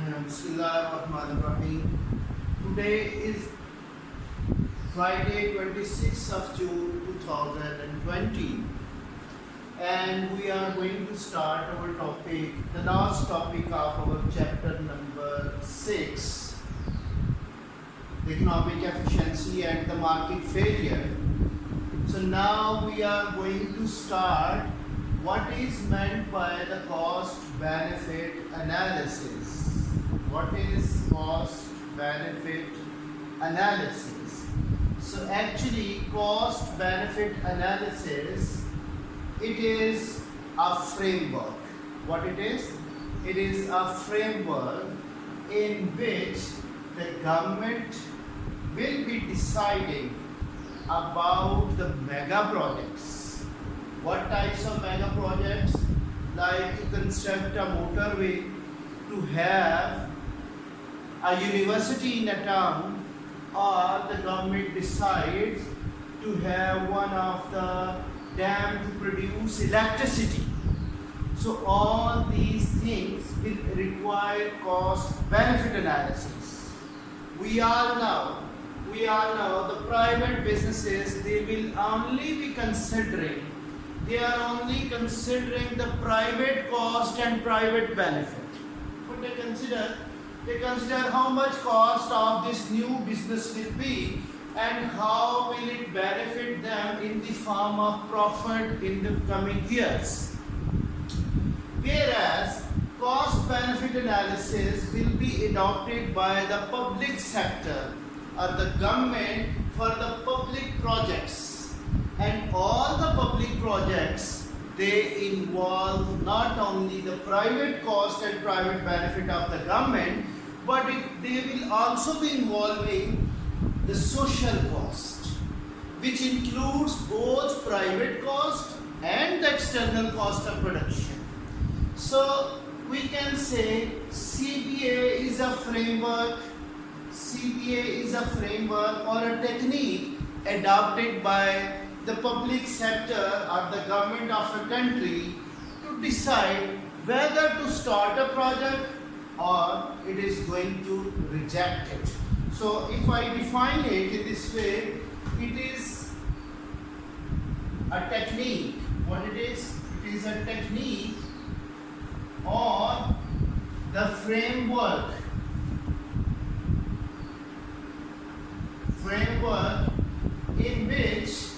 Bismillahirrahmanirrahim. Today is Friday, 26th of June 2020, and we are going to start our topic, the last topic of our chapter number 6, the economic efficiency and the market failure. So now we are going to start what is meant by the cost benefit analysis. What is cost benefit analysis? So actually cost benefit analysis, it is a framework. What it is? It is a framework in which the government will be deciding about the mega projects. What types of mega projects? Like to construct a motorway, to have a university in a town, or the government decides to have one of the dam to produce electricity. So all these things will require cost benefit analysis. We are now the private businesses, they will only be considering, they are only considering the private cost and private benefit. What they consider how much cost of this new business will be and how will it benefit them in the form of profit in the coming years. Whereas cost benefit analysis will be adopted by the public sector or the government for the public projects, and all the public projects, they involve not only the private cost and private benefit of the government, but they will also be involving the social cost, which includes both private cost and the external cost of production. So we can say CBA is a framework or a technique adopted by the public sector or the government of a country to decide whether to start a project or it is going to reject it. So if I define it in this way, it is a technique. What it is? It is a technique or the framework in which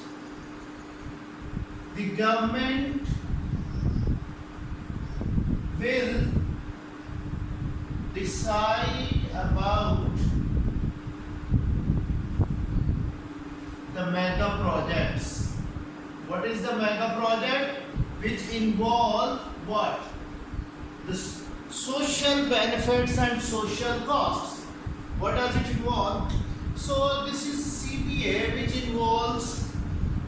the government will decide about the mega projects. What is the mega project? Which involve what? The social benefits and social costs. What does it involve? So this is CBA, which involves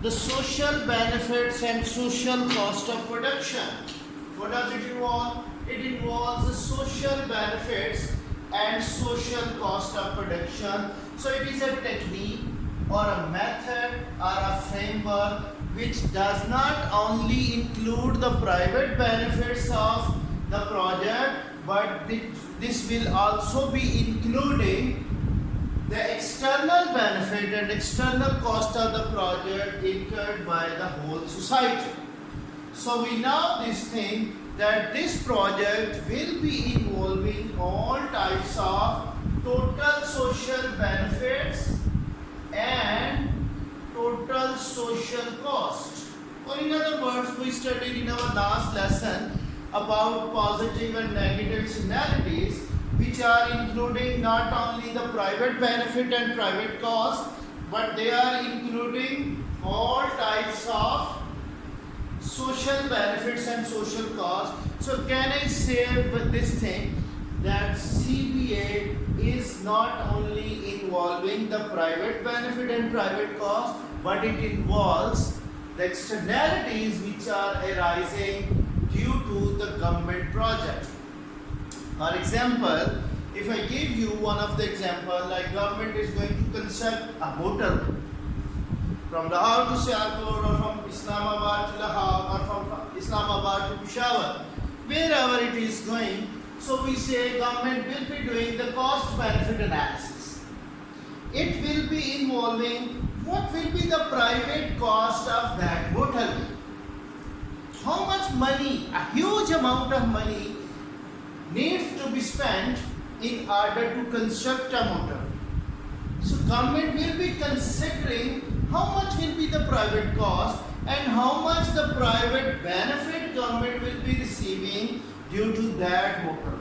the social benefits and social cost of production. What does it involve? It involves the social benefits and social cost of production. So it is a technique or a method or a framework which does not only include the private benefits of the project, but this will also be including the external benefit and external cost of the project incurred by the whole society. So we know this thing that this project will be involving all types of total social benefits and total social cost. Or in other words, we studied in our last lesson about positive and negative externalities, which are including not only the private benefit and private cost, but they are including all types of social benefits and social costs. So can I say with this thing that CBA is not only involving the private benefit and private cost, but it involves the externalities which are arising due to the government project. For example, if I give you one of the example, like government is going to construct a motorway from Lahore to Sialkot, or from Islamabad to Lahore, or from Islamabad to Peshawar, wherever it is going. So we say government will be doing the cost benefit analysis. It will be involving what will be the private cost of that motorway. How much money, a huge amount of money needs to be spent in order to construct a motorway. So government will be considering how much will be the private cost and how much the private benefit government will be receiving due to that motorway.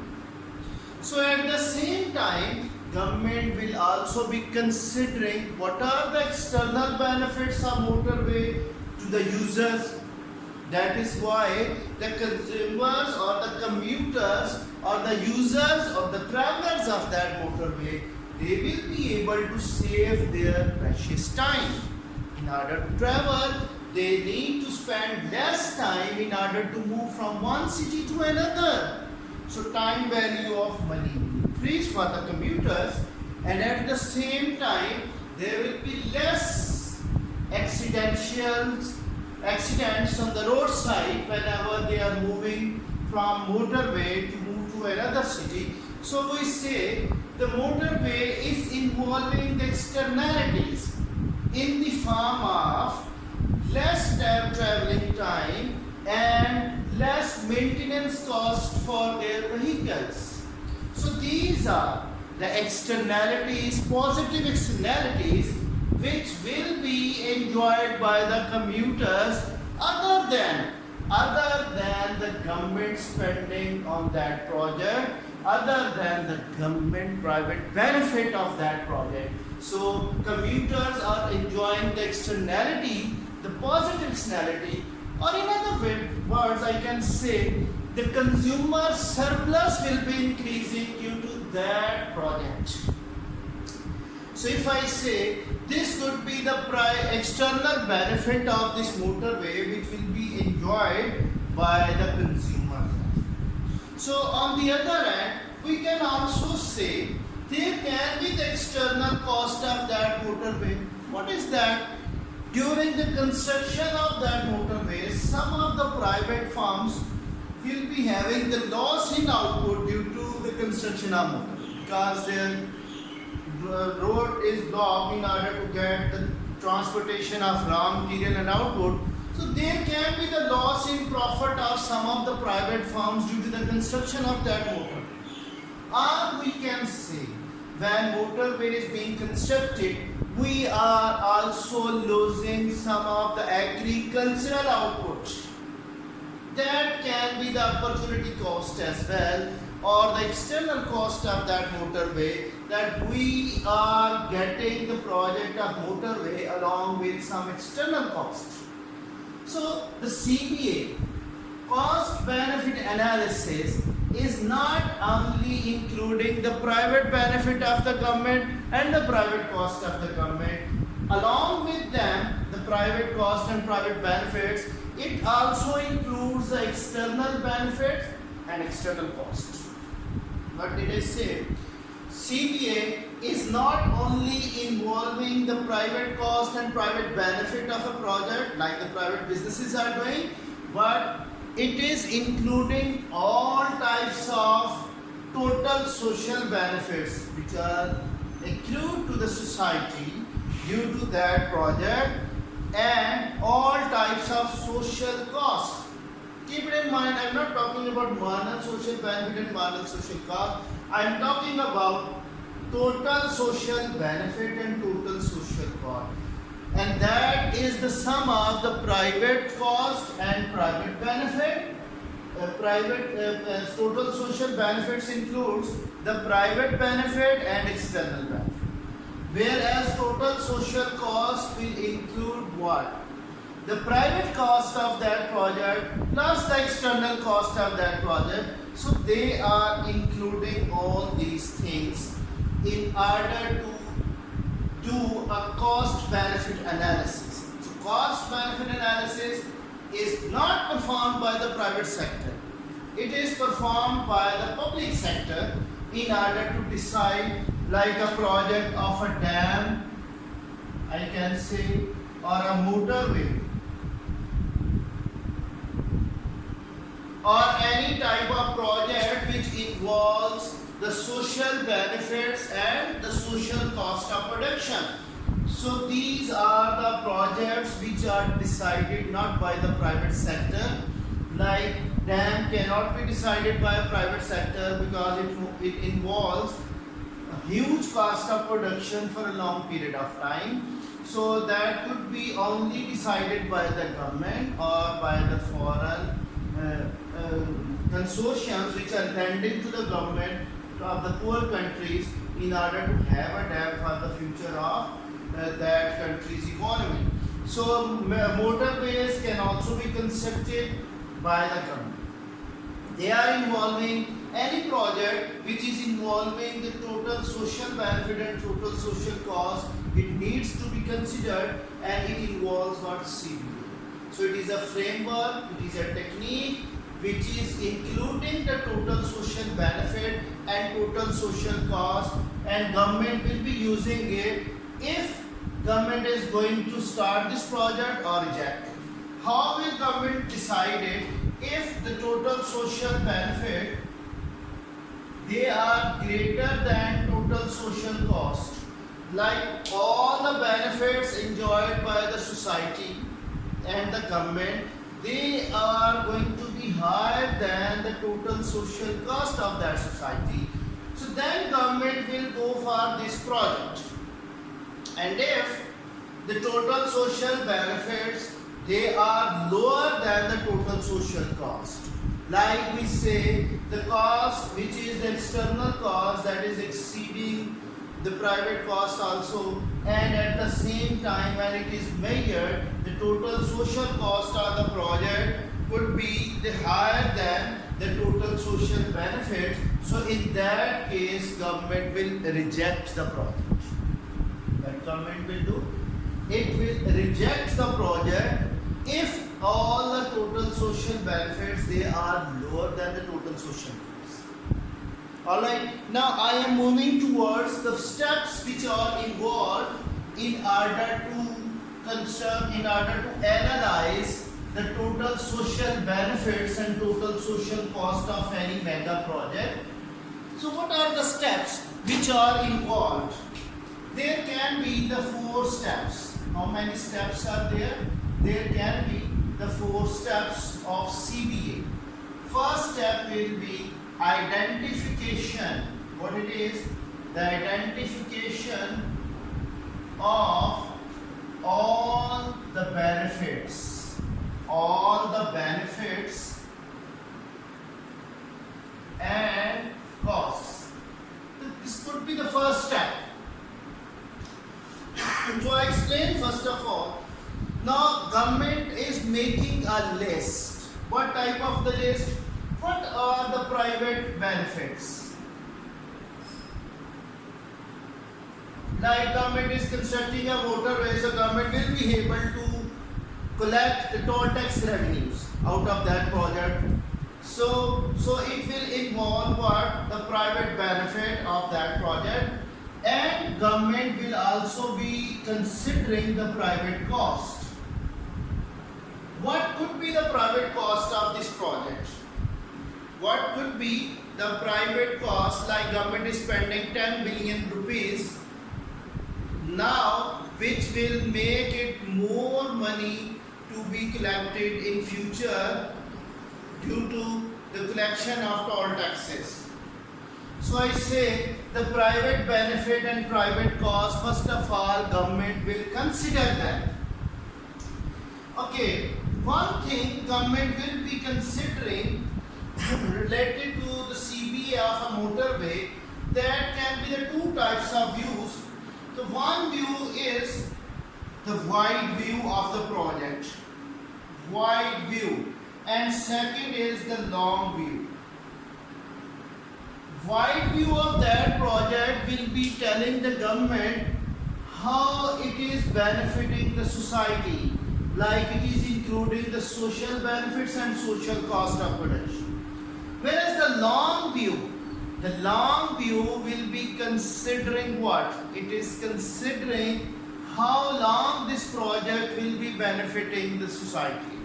So at the same time, government will also be considering what are the external benefits of motorway to the users. That is why the consumers or the commuters or the users or the travelers of that motorway, they will be able to save their precious time. In order to travel, they need to spend less time in order to move from one city to another. So time value of money will increase for the commuters, and at the same time there will be less accidents on the roadside whenever they are moving from motorway to move to another city. So we say the motorway is involving the externalities in the form of less traveling time and less maintenance cost for their vehicles. So these are the externalities, positive externalities, which will be enjoyed by the commuters other than the government spending on that project, other than the government private benefit of that project. So commuters are enjoying the externality, the positive externality, or in other words I can say the consumer surplus will be increasing due to that project. So if I say this could be the external benefit of this motorway which will be enjoyed by the consumer. So on the other hand, we can also say there can be the external cost of that motorway. What is that? During the construction of that motorway, some of the private firms will be having the loss in output due to the construction of motorway because their road is blocked in order to get the transportation of raw material and output. So there can be the loss in profit of some of the private firms due to the construction of that motorway. Or we can say when motorway is being constructed, we are also losing some of the agricultural output. That can be the opportunity cost as well, or the external cost of that motorway, that we are getting the project of motorway along with some external cost. So the CBA, cost benefit analysis, is not only including the private benefit of the government and the private cost of the government. Along with them, the private cost and private benefits, it also includes the external benefits and external costs. What did I say? CBA is not only involving the private cost and private benefit of a project like the private businesses are doing, but it is including all types of total social benefits which are accrued to the society due to that project, and all types of social costs. Keep it in mind, I am not talking about marginal social benefit and marginal social cost. I am talking about total social benefit and total social cost. And that is the sum of the private cost and private benefit. Total social benefits includes the private benefit and external benefit. Whereas total social cost will include what? The private cost of that project plus the external cost of that project. So they are including all these things in order to do a cost benefit analysis. So cost benefit analysis is not performed by the private sector. It is performed by the public sector in order to decide, like a project of a dam, I can say, or a motorway, or any type of project which involves the social benefits and the social cost of production. So these are the projects which are decided not by the private sector. Like dam cannot be decided by a private sector because it involves a huge cost of production for a long period of time. So that could be only decided by the government or by the foreign consortiums which are lending to the government of the poor countries in order to have a dam for the future of that country's economy. So motorways can also be constructed by the government. They are involving any project which is involving the total social benefit and total social cost. It needs to be considered, and it involves what CBA. So it is a framework, it is a technique which is including the total social benefit and total social cost, and government will be using it if government is going to start this project or reject it. How will government decide it? If the total social benefit they are greater than total social cost, like all the benefits enjoyed by the society and the government, they are going to be higher than the total social cost of that society. So then government will go for this project. And if the total social benefits they are lower than the total social cost, like we say the cost which is the external cost that is exceeding the private cost also, and at the same time when it is measured the total social cost of the project would be the higher than the total social benefit. So in that case government will reject the project. What government will do? It will reject the project if all the total social benefits they are lower than the total social cost. Alright, now I am moving towards the steps which are involved in order to construct, in order to analyze the total social benefits and total social cost of any mega project. So what are the steps which are involved? There can be the 4 steps. How many steps are there? There can be the 4 steps of CBA. First step will be identification. What it is? The identification of all the benefits. All the benefits and costs. This could be the first step. So I explain first of all. Now government is making a list. What type of the list? What are the private benefits? Like government is constructing a motorway, so government will be able to collect the toll tax revenues out of that project. So it will involve what? The private benefit of that project, and government will also be considering the private cost. What could be the private cost of this project? What could be the private cost? Like government is spending 10 billion rupees now, which will make it more money to be collected in future due to the collection of toll taxes. So I say the private benefit and private cost, first of all government will consider that. Okay, one thing government will be considering related to the CBA of a motorway, that can be the 2 types of views. The one view is the wide view of the project, wide view, and second is the long view. Wide view of that project will be telling the government how it is benefiting the society, like it is including the social benefits and social cost of production. Whereas the long view will be considering what? It is considering how long this project will be benefiting the society.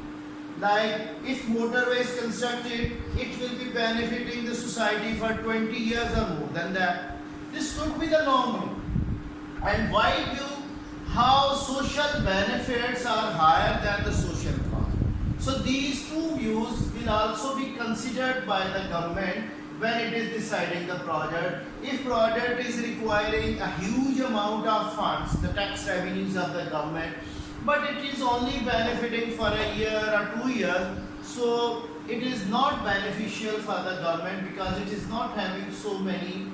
Like if motorway is constructed, it will be benefiting the society for 20 years or more than that. This could be the long view. And wide view, how social benefits are higher than the social cost. So these two views will also be considered by the government when it is deciding the project. If project is requiring a huge amount of funds, the tax revenues of the government, but it is only benefiting for a year or 2 years, so it is not beneficial for the government because it is not having so many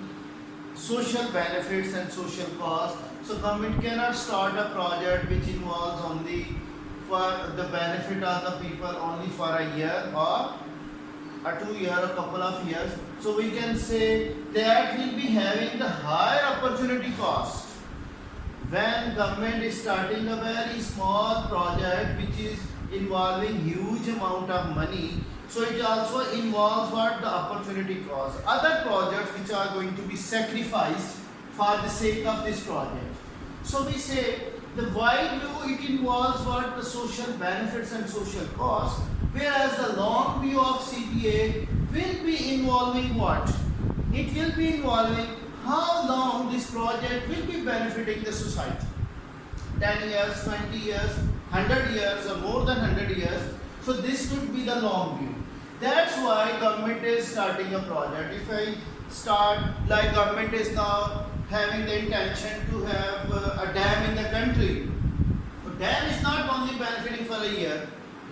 social benefits and social costs. So government cannot start a project which involves only for the benefit of the people only for a year or a 2 year, a couple of years. So we can say that will be having the higher opportunity cost when government is starting a very small project which is involving huge amount of money. So it also involves what the opportunity cost, other projects which are going to be sacrificed for the sake of this project. So we say the wide view, it involves what the social benefits and social costs, whereas the long view of CBA will be involving what? It will be involving how long this project will be benefiting the society. 10 years, 20 years, 100 years or more than 100 years. So this could be the long view. That's why government is starting a project. If I start, like government is now having the intention to have a dam in the country. So dam is not only benefiting for a year,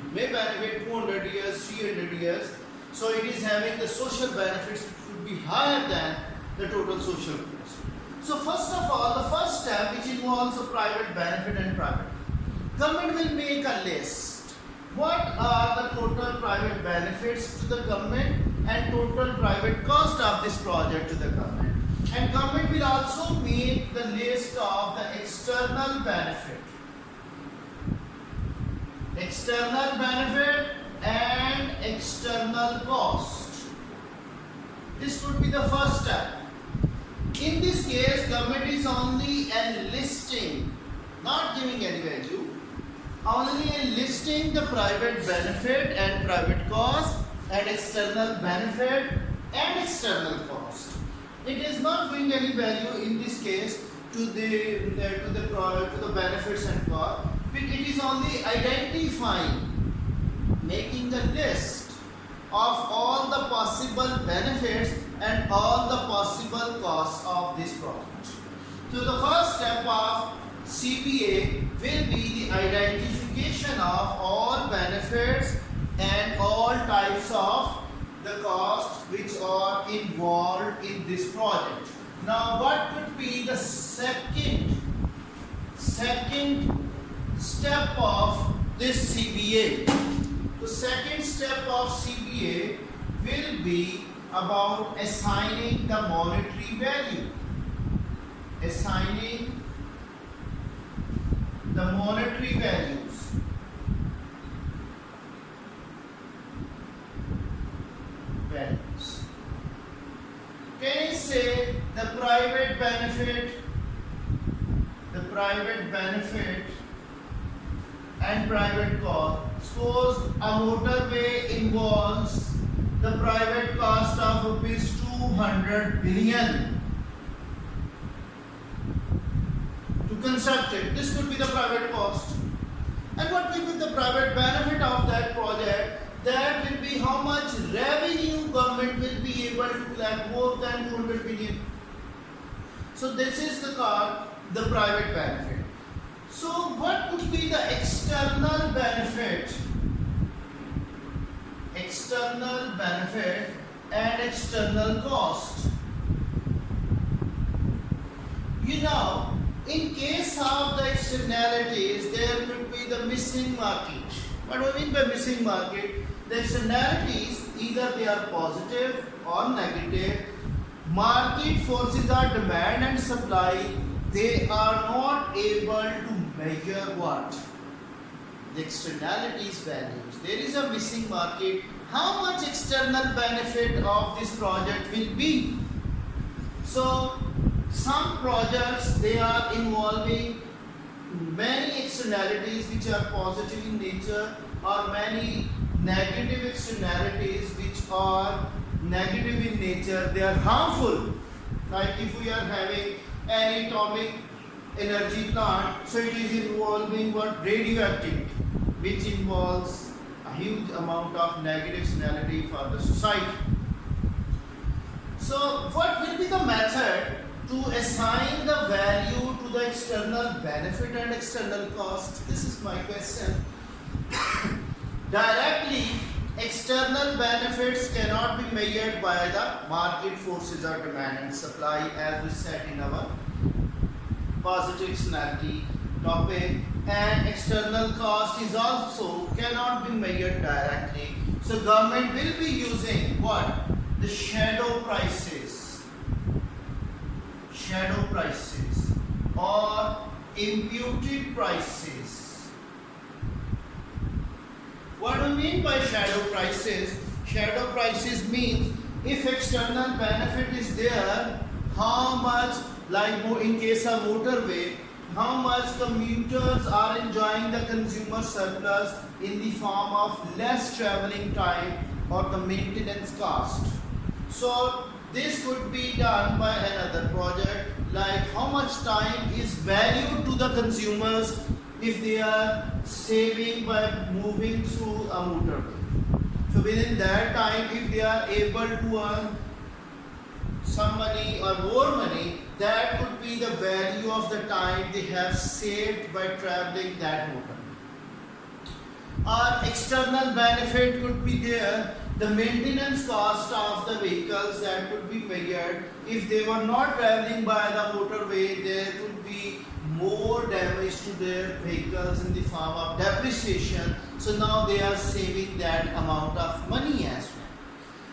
it may benefit 200 years, 300 years. So it is having the social benefits which would be higher than the total social cost. So first of all, the first step which involves a private benefit and private. Government will make a list. What are the total private benefits to the government and total private cost of this project to the government. And government will also make the list of the external benefit. External benefit and external cost. This would be the first step. In this case, government is only enlisting, not giving any value, only enlisting the private benefit and private cost and external benefit and external cost. It is not giving any value in this case to the benefits and cost. It is only identifying, making the list of all the possible benefits and all the possible costs of this project. So the first step of CBA will be the identification of all benefits and all types of the costs which are involved in this project. Now what would be the second step of this CBA? The second step of CBA will be about assigning the monetary value. Assigning the monetary values. Can you say the private benefit and private cost? Suppose a motorway involves the private cost of rupees 200 billion to construct it. This could be the private cost. And what will be the private benefit of that project? That will be how much revenue government will be able to collect, more than 200 billion. So this is the private benefit. So what could be the external benefit? External benefit and external cost. You know, in case of the externalities, there could be the missing market. What do I mean by missing market? The externalities, either they are positive or negative. Market forces are demand and supply. They are not able to measure what? The externalities values. There is a missing market. How much external benefit of this project will be? So some projects, they are involving many externalities which are positive in nature, or many negative externalities which are negative in nature, they are harmful. Like if we are having an atomic energy plant, so it is involving what radioactivity, which involves a huge amount of negative externality for the society. So what will be the method to assign the value to the external benefit and external cost? This is my question. Directly, external benefits cannot be measured by the market forces or demand and supply, as we said in our positive externality topic, and external cost is also cannot be measured directly. So government will be using what? The shadow prices or imputed prices. What do we mean by shadow prices? Shadow prices means if external benefit is there, how much, like in case of motorway, how much commuters are enjoying the consumer surplus in the form of less traveling time or the maintenance cost. So this could be done by another project, like how much time is valued to the consumers if they are saving by moving through a motorway. So within that time, if they are able to earn some money or more money, that could be the value of the time they have saved by traveling that motorway. Or external benefit could be there, the maintenance cost of the vehicles that could be measured. If they were not traveling by the motorway, there could be more damage to their vehicles in the form of depreciation. So now they are saving that amount of money as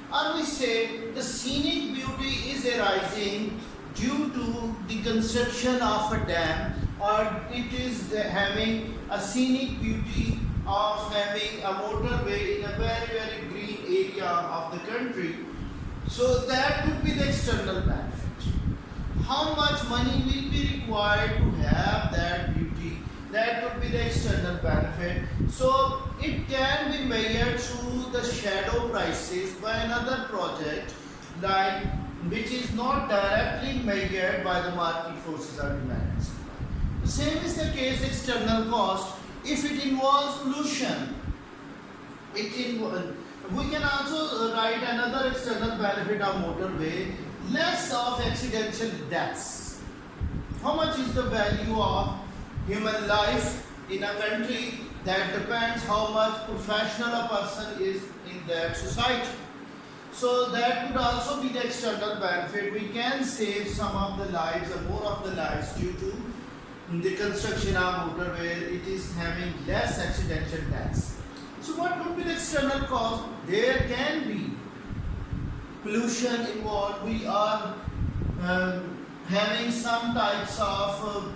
well. Or we say the scenic beauty is arising due to the construction of a dam, or it is having a scenic beauty of having a motorway in a very green area of the country. So that would be the external benefit. How much money will be required to have that beauty? That would be the external benefit. So it can be measured through the shadow prices by another project, like which is not directly measured by the market forces or demands. The same is the case external cost. If it involves pollution, we can also write another external benefit of motorway, less of accidental deaths. How much is the value of human life in a country? That depends how much professional a person is in that society. So that could also be the external benefit. We can save some of the lives or more of the lives due to the construction of motorway. It is having less accidental deaths. So what could be the external cost? There can be pollution involved. We are having some types of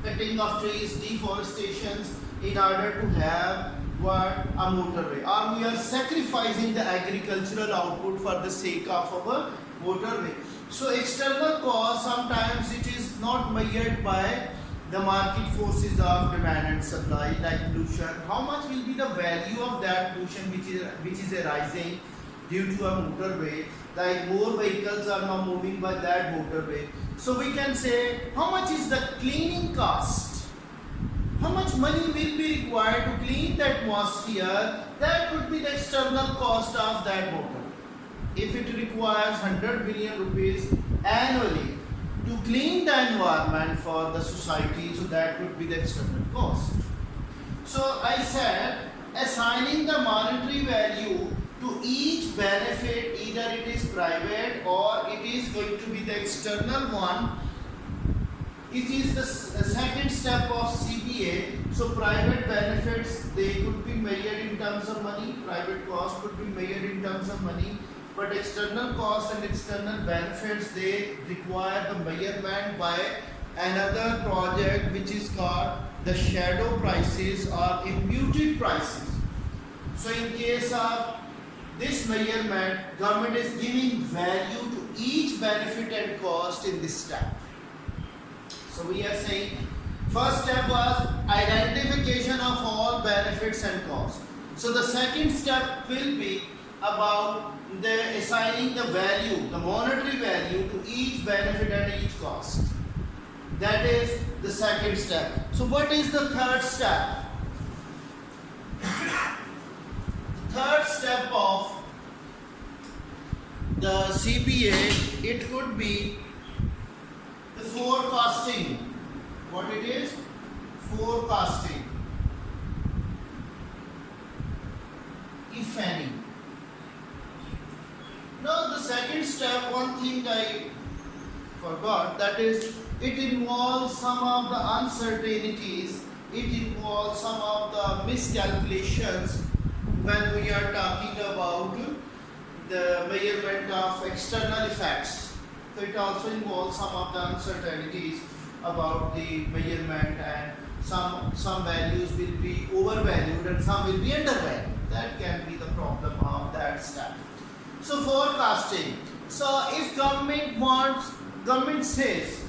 cutting of trees, deforestations in order to have what? A motorway. Or we are sacrificing the agricultural output for the sake of our motorway. So external cost, sometimes it is not measured by the market forces of demand and supply, like pollution. How much will be the value of that pollution which is arising due to a motorway? Like more vehicles are now moving by that motorway. So we can say how much is the cleaning cost? How much money will be required to clean the atmosphere? That would be the external cost of that motor. If it requires 100 billion rupees annually to clean the environment for the society, so that would be the external cost. So I said assigning the monetary value to each benefit, either it is private or it is going to be the external one. It is the second step of CBA. So private benefits, they could be measured in terms of money, private cost could be measured in terms of money, but external costs and external benefits, they require the measurement by another project which is called the shadow prices or imputed prices. So in case of this measurement, government is giving value to each benefit and cost in this step. So we are saying first step was identification of all benefits and costs. So the second step will be about the assigning the value, the monetary value to each benefit and each cost. That is the second step. So what is the third step? Third step of the CPA, it could be the forecasting. What it is? Forecasting. If any. Now the second step, one thing I forgot, that is it involves some of the uncertainties, it involves some of the miscalculations when we are talking about the measurement of external effects. So it also involves some of the uncertainties about the measurement, and some values will be overvalued and some will be undervalued. That can be the problem of that step. So forecasting. So if government says,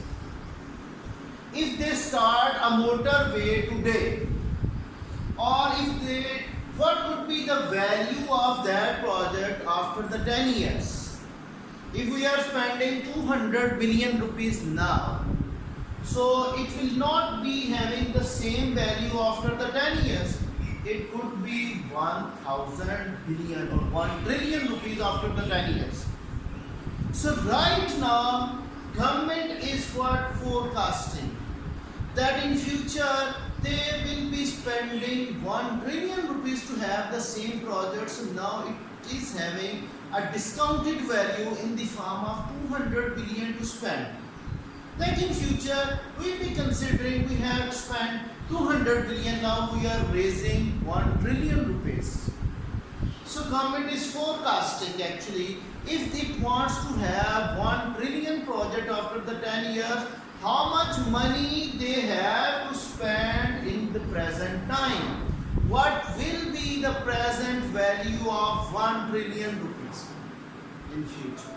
if they start a motorway today, or what would be the value of that project after the 10 years? If we are spending 200 billion rupees now, so it will not be having the same value after the 10 years. It could be 1000 billion or 1 trillion rupees after the 10 years. So right now, government is forecasting that in future they will be spending 1 trillion rupees to have the same project. So now it is having a discounted value in the form of 200 billion to spend. Like in future, we will be considering we have spent 200 billion, now we are raising 1 trillion rupees. So government is forecasting actually, if it wants to have 1 trillion project after the 10 years, how much money they have to spend in the present time. What will be the present value of 1 trillion rupees in future?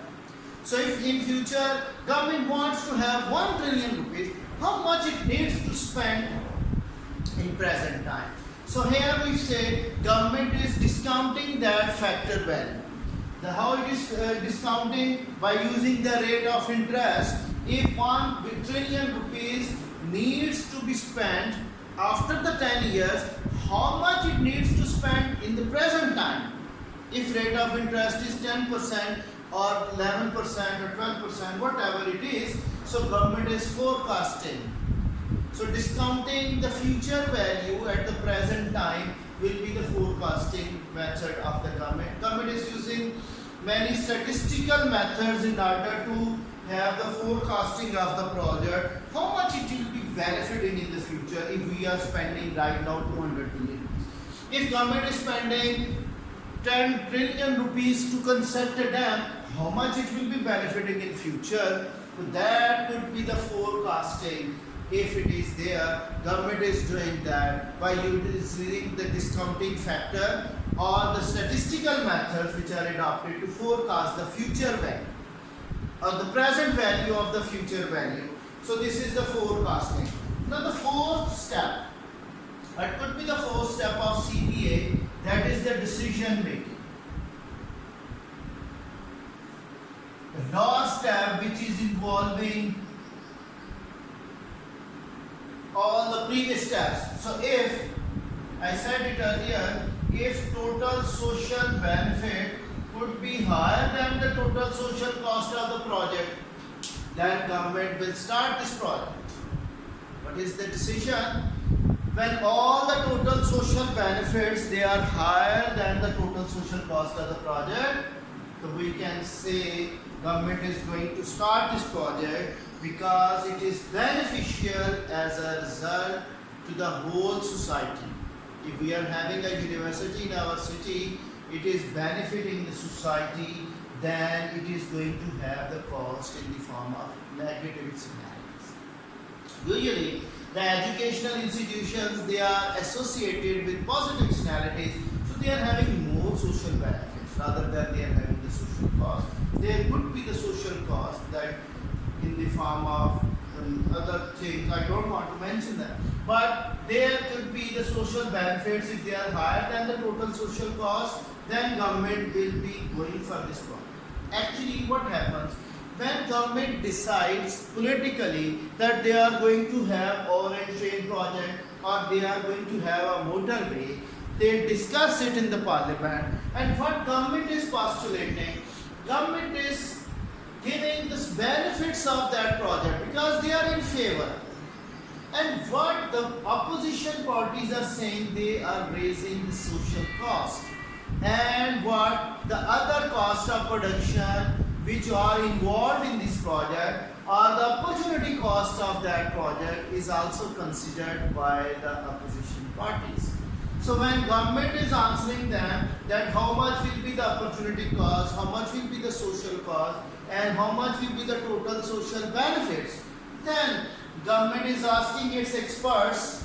So if in future government wants to have 1 trillion rupees, how much it needs to spend in present time? So here we say government is discounting that factor value. How it is discounting? By using the rate of interest. If 1 trillion rupees needs to be spent after the 10 years, how much it needs to spend in the present time? If rate of interest is 10% or 11% or 12%, whatever it is, so government is forecasting. So discounting the future value at the present time will be the forecasting method of the government. Government is using many statistical methods in order to have the forecasting of the project, how much it will be benefiting in the future if we are spending right now 200 billion. If government is spending 10 trillion rupees to construct a dam, how much it will be benefiting in future? So that could be the forecasting. If it is there, government is doing that by using the discounting factor or the statistical methods which are adopted to forecast the future value or the present value of the future value. So this is the forecasting. Now the fourth step, what could be the fourth step of CPA? That is the decision making. The last step, which is involving all the previous steps. So if I said it earlier, if total social benefit could be higher than the total social cost of the project, then government will start this project. What is the decision? When all the total social benefits they are higher than the total social cost of the project, so we can say government is going to start this project because it is beneficial as a result to the whole society. If we are having a university in our city, it is benefiting the society, then it is going to have the cost in the form of negative externalities. Usually, the educational institutions, they are associated with positive externalities, so they are having more social benefits rather than they are having the social cost. There could be the social cost that in the form of other things, I don't want to mention that. But there could be the social benefits. If they are higher than the total social cost, then government will be going for this project. Actually, what happens when government decides politically that they are going to have orange train project or they are going to have a motorway, they discuss it in the parliament, and what government is postulating, government is giving the benefits of that project because they are in favor. And what the opposition parties are saying, they are raising the social cost. And what the other cost of production which are involved in this project or the opportunity cost of that project is also considered by the opposition parties. So when government is answering them that how much will be the opportunity cost, how much will be the social cost, and how much will be the total social benefits, then government is asking its experts,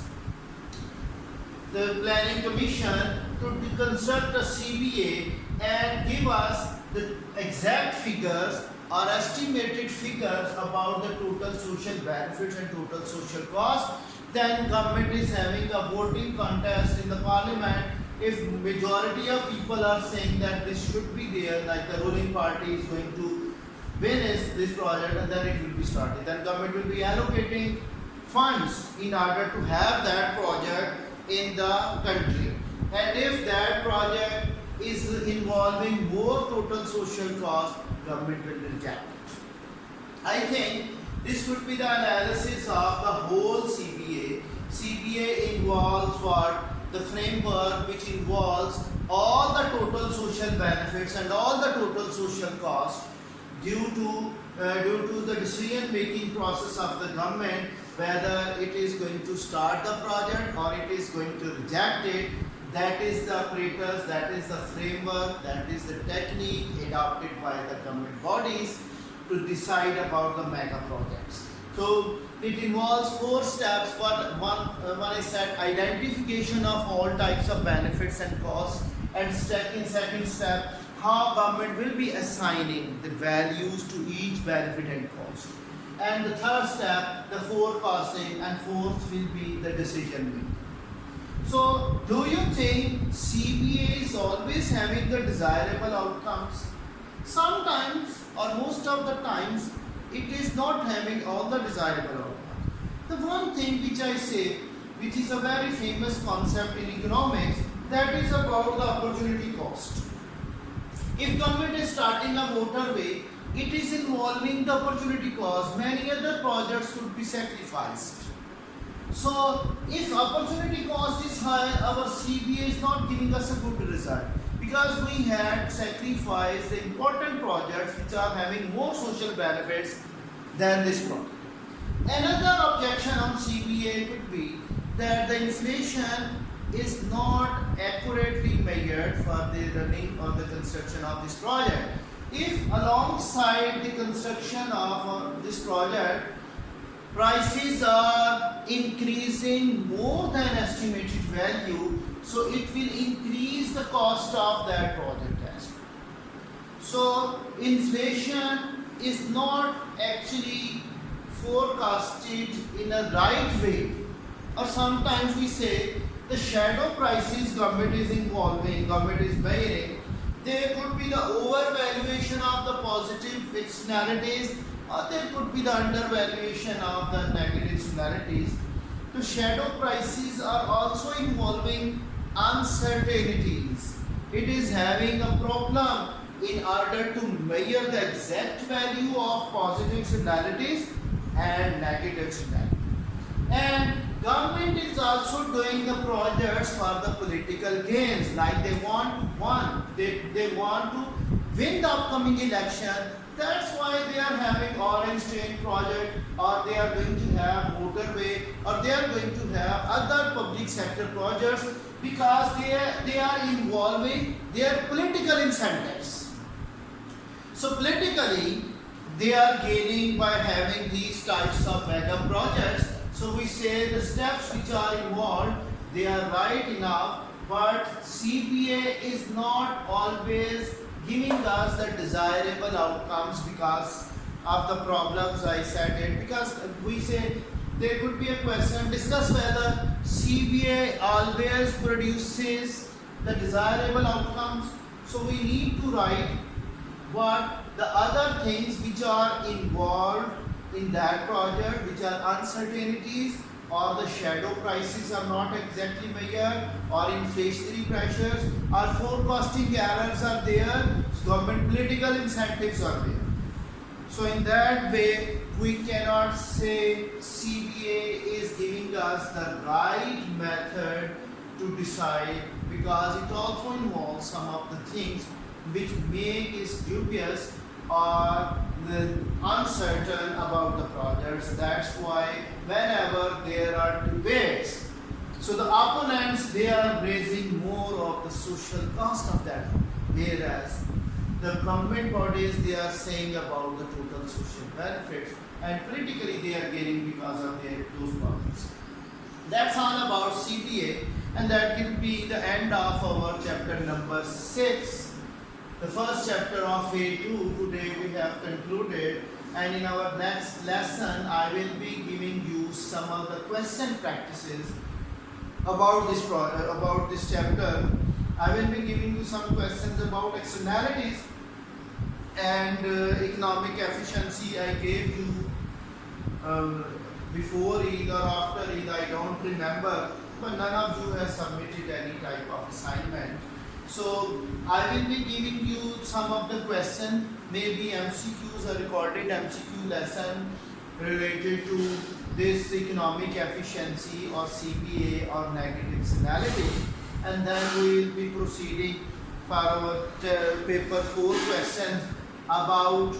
the planning commission, to construct a CBA and give us the exact figures or estimated figures about the total social benefits and total social cost. Then government is having a voting contest in the parliament. If majority of people are saying that this should be there, like the ruling party is going to win this project, and then it will be started. Then government will be allocating funds in order to have that project in the country. And if that project is involving more total social cost, government will reject it. I think this could be the analysis of the whole CBA. CBA involves what? The framework which involves all the total social benefits and all the total social cost due to the decision making process of the government, whether it is going to start the project or it is going to reject it. That is the apparatus, that is the framework, that is the technique adopted by the government bodies to decide about the mega projects. So it involves 4 steps. One is that identification of all types of benefits and costs, and second step, how government will be assigning the values to each benefit and cost. And the third step, the forecasting, and fourth will be the decision making. So, do you think CBA is always having the desirable outcomes? Sometimes, or most of the times, it is not having all the desirable outcomes. The one thing which I say, which is a very famous concept in economics, that is about the opportunity cost. If government is starting a motorway, it is involving the opportunity cost. Many other projects could be sacrificed. So, if opportunity cost is high, our CBA is not giving us a good result because we had sacrificed the important projects which are having more social benefits than this project. Another objection on CBA could be that the inflation is not accurately measured for the running or the construction of this project. If alongside the construction of this project, prices are increasing more than estimated value, so it will increase the cost of that project as well. So inflation is not actually forecasted in a right way, or sometimes we say the shadow prices government is involving, government is bearing. There could be the overvaluation of the positive externalities, or there could be the undervaluation of the negative externalities. The shadow prices are also involving uncertainties. It is having a problem in order to measure the exact value of positive externalities and negative externalities. And government is also doing the projects for the political gains, like they want to win the upcoming election. That's why they are having orange train project, or they are going to have motorway, or they are going to have other public sector projects, because they are involving their political incentives. So politically, they are gaining by having these types of mega projects. So we say the steps which are involved, they are right enough, but CBA is not always giving us the desirable outcomes because of the problems I said it. Because we say there could be a question, discuss whether CBA always produces the desirable outcomes. So we need to write what the other things which are involved in that project, which are uncertainties, or the shadow prices are not exactly measured, or inflationary pressures, or forecasting errors are there, government political incentives are there. So in that way, we cannot say CBA is giving us the right method to decide, because it also involves some of the things which make us dubious or uncertain about the projects. That's why whenever there are debates, so the opponents, they are raising more of the social cost of that, whereas the government bodies, they are saying about the total social benefits, and politically they are gaining because of those projects. That's all about CBA, and that will be the end of our chapter number 6. The first chapter of A2 today we have concluded, and in our next lesson I will be giving you some of the question practices about this chapter. I will be giving you some questions about externalities and economic efficiency. I gave you before Eid or after Eid, I don't remember, but none of you has submitted any type of assignment. So I will be giving you some of the questions, maybe MCQs, a recorded MCQ lesson related to this economic efficiency or CBA or negative externality, and then we will be proceeding for our paper 4 questions about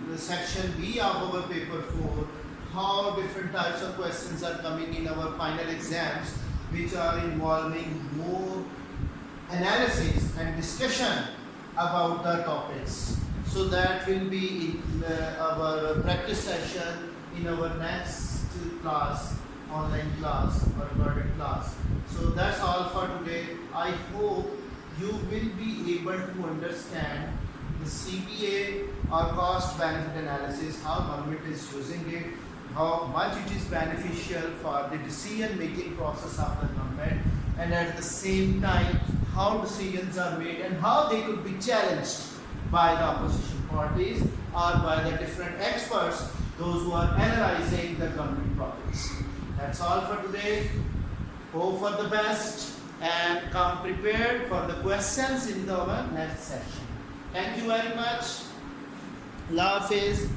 the section B of our paper 4, how different types of questions are coming in our final exams, which are involving more analysis and discussion about the topics. So that will be in our practice session in our next class, online class or recorded class. So that's all for today. I hope you will be able to understand the CBA or cost benefit analysis, how government is using it, how much it is beneficial for the decision making process of the government, and at the same time how decisions are made and how they could be challenged by the opposition parties or by the different experts, those who are analyzing the government projects. That's all for today. Hope for the best and come prepared for the questions in our next session. Thank you very much. Allah Hafiz.